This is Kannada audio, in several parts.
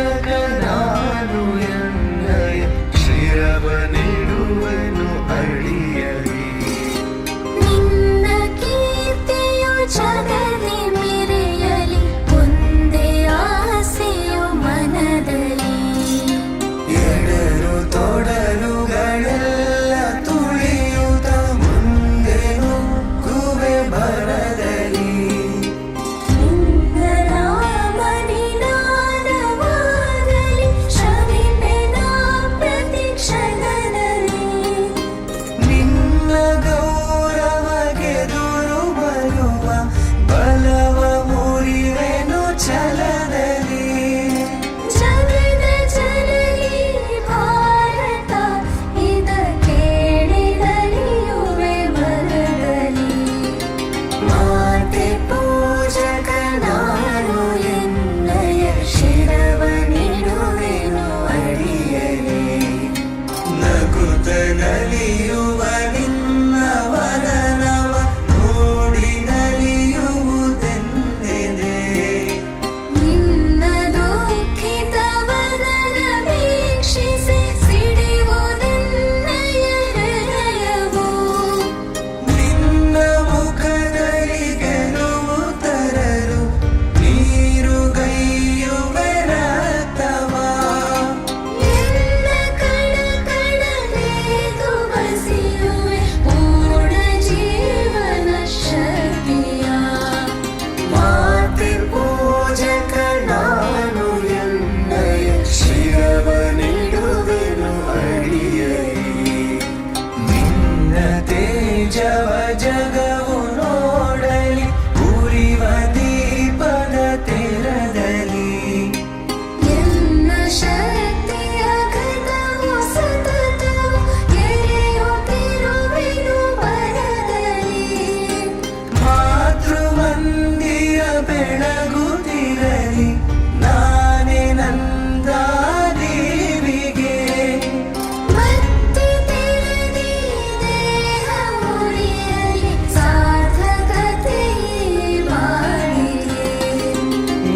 ಪೂಜಕ ನಾನು ಎನ್ನಯ ಶಿರವ ನೀಡುವೆನು ಅಡಿಯಲಿ. ನಿನ್ನ ಕೀರ್ತಿಯು ಜಗದಿ ಮೆರೆಯಲಿ, ಒಂದೇ ಆಸೆಯು ಮನದಲ್ಲಿ. ಎಡರು ತೊಡರುಗಳೆಲ್ಲ ತುಳಿಯುತ್ತ ಮುಂದೆ ನುಗ್ಗುವೆ ಭರದಲ್ಲಿ. ನಿನ್ನ ನಾಮನಿನಾದವಾಗಲಿ, ಶ್ರಮಿಪೆನ ಪ್ರತಿ ಕ್ಷಣದಲ್ಲಿ. ನಿನ್ನ ಗೌರವಗೆದುರು ಬರುವ ಬಲವ ಮುರಿವೆನು ಛಲದಲ್ಲಿ. ಜಗದ ಜನನಿ ಭಾರತ, ಇದ ಕೇಳಿದಲಿಯುವೆ ಮನದಲ್ಲಿ. ಮಾತೆ ಪೂಜಕ ನಾನು ಎನ್ನಯ ಶಿರವ ನೀಡುವೆನು ಅಡಿಯಲಿ. ನಗುತ್ತ ನಲಿಯುವ ನಿನ್ನ ವದನವ ನೋಡಿ ನಲಿಯುವುದೆಂದಿದೆ. ನಿನ್ನ ದುಃಖಿತ ವದನ ವೀಕ್ಷಿಸಿ ಸಿಡಿಯುವುದೆನ್ನಯ ಹೃದಯವು. ನಿನ್ನ ಮುಖದಲ್ಲಿ ಗೆಲುವು ತರಲು ನೀರುಗೈಯುವೆ ರಕ್ತವ. ನಿನ್ನ ಕಣ ಕಣಲೇದು ಬಸಿಯುವೆ ಪೂರ್ಣ ಜೀವನ ಶಕ್ತಿಯ. ಮಾತೆ ಪೂಜಕ ನಾನು ಎನ್ನಯ ಶಿರವ ನೀಡುವೆನು ಅಡಿಯಲಿ. ನಿನ್ನ ತೇಜವ ಜಗವು ನೋಡಲಿ ಉರಿವ ದೀಪದ ತೆರದಲ್ಲಿ. ಎನ್ನ ಶಕ್ತಿಯ ಘನವು ಸತತವು ಎರೆಯುತ್ತಿರುವೆನು ಬರದಲ್ಲಿ. ಮಾತೃಮಂದಿರ ಬೆಳಗುತ್ತಿರಲಿ ನಾನೇ ನಂದ ದೇವಿಗೆ. ಮತ್ತೆ ತೆರೆದಿ ದೇಹ ಮುರಿಯಲಿ ಸಾರ್ಥಕತೆ ಬಾಳಿಗೆ.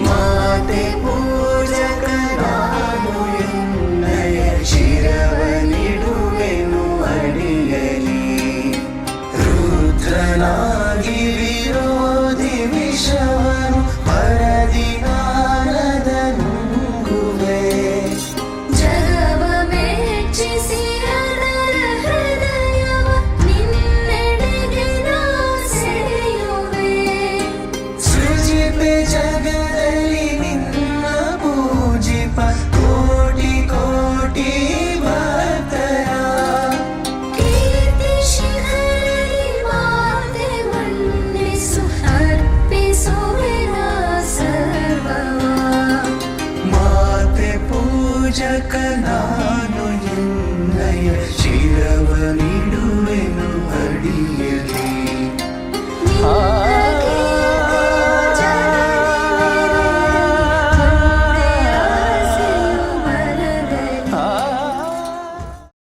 ಮಾತೆ ಪೂಜಕ ನಾನು ಎನ್ನಯ ಶಿರವ ನೀಡುವೆನು ಅಡಿಯಲಿ. ರುದ್ರನಾಗಿ ವಿರೋಧಿ ವಿಷವನು ಪರದಿ ನಾರದ ನುಂಗುವೆ. ಜಗವ ಮೆಚ್ಚಿಸಿ ಅದರ ಹೃದಯವ ನಿನ್ನೆಡೆಗೆ ನಾ ಸೆಳೆಯುವೆ. ಸೃಜಿಪೆ ಜಗದಲ್ಲಿ ನಿನ್ನ ಪೂಜಿಪ ಕೋಟಿ ಕೋಟಿ ಭಕ್ತರ. ಕೀರ್ತಿ ಶಿಖರದಿ ಮಾತೆ ಮನ್ನಿಸು, ಅರ್ಪಿಸುವೆ ನಾ ಸರ್ವವ. ಮಾತೆ ಪೂಜಕ ನಾನು ಎನ್ನಯ ಶಿರವ ನೀಡುವೆನು ಅಡಿಯಲಿ. ನಿನ್ನ